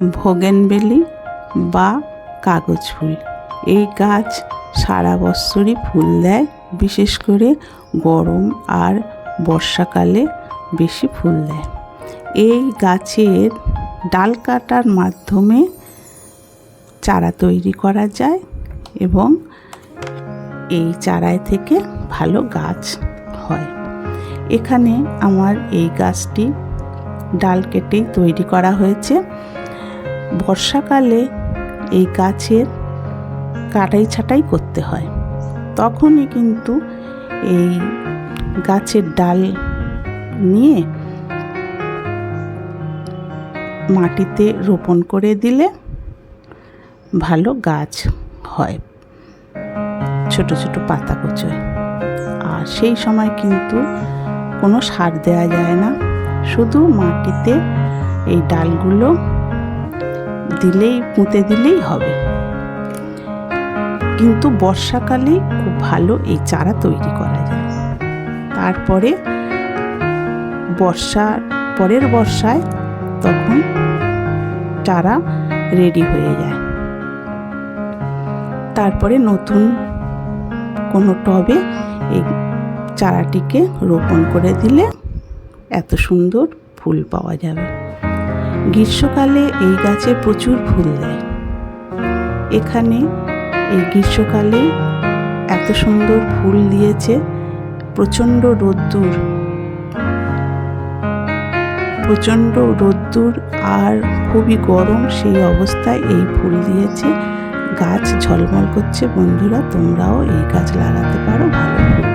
ভোগেনবেলি বা কাগজ ফুল। এই গাছ সারা বছরই ফুল দেয়, বিশেষ করে গরম আর বর্ষাকালে বেশি ফুল দেয়। এই গাছের ডাল কাটার মাধ্যমে চারা তৈরি করা যায় এবং এই চারায় থেকে ভালো গাছ হয়। এখানে আমার এই গাছটি ডাল কেটেই তৈরি করা হয়েছে। বর্ষাকালে এই গাছের কাটাই ছাঁটাই করতে হয়, তখনই কিন্তু এই গাছের ডাল নিয়ে মাটিতে রোপণ করে দিলে ভালো গাছ হয়, ছোট ছোট পাতা কুচোয়। আর সেই সময় কিন্তু কোনো সার দেওয়া যায় না, শুধু মাটিতে এই ডালগুলো পুঁতে দিলেই হবে। কিন্তু বর্ষাকালেই খুব ভালো এই চারা তৈরি করা যায়। তারপরে পরের বর্ষায় তখন চারা রেডি হয়ে যায়। তারপরে নতুন কোনো টবে এই চারাটিকে রোপণ করে দিলে এত সুন্দর ফুল পাওয়া যাবে। গ্রীষ্মকালে এই গাছে প্রচুর ফুল দেয়। এখানে এই গ্রীষ্মকালে এত সুন্দর ফুল দিয়েছে, প্রচণ্ড রোদ্দুর আর খুবই গরম, সেই অবস্থায় এই ফুল দিয়েছে। গাছ ঝলমল করছে। বন্ধুরা, তোমরাও এই গাছ লাগাতে পারো, ভালো ফুল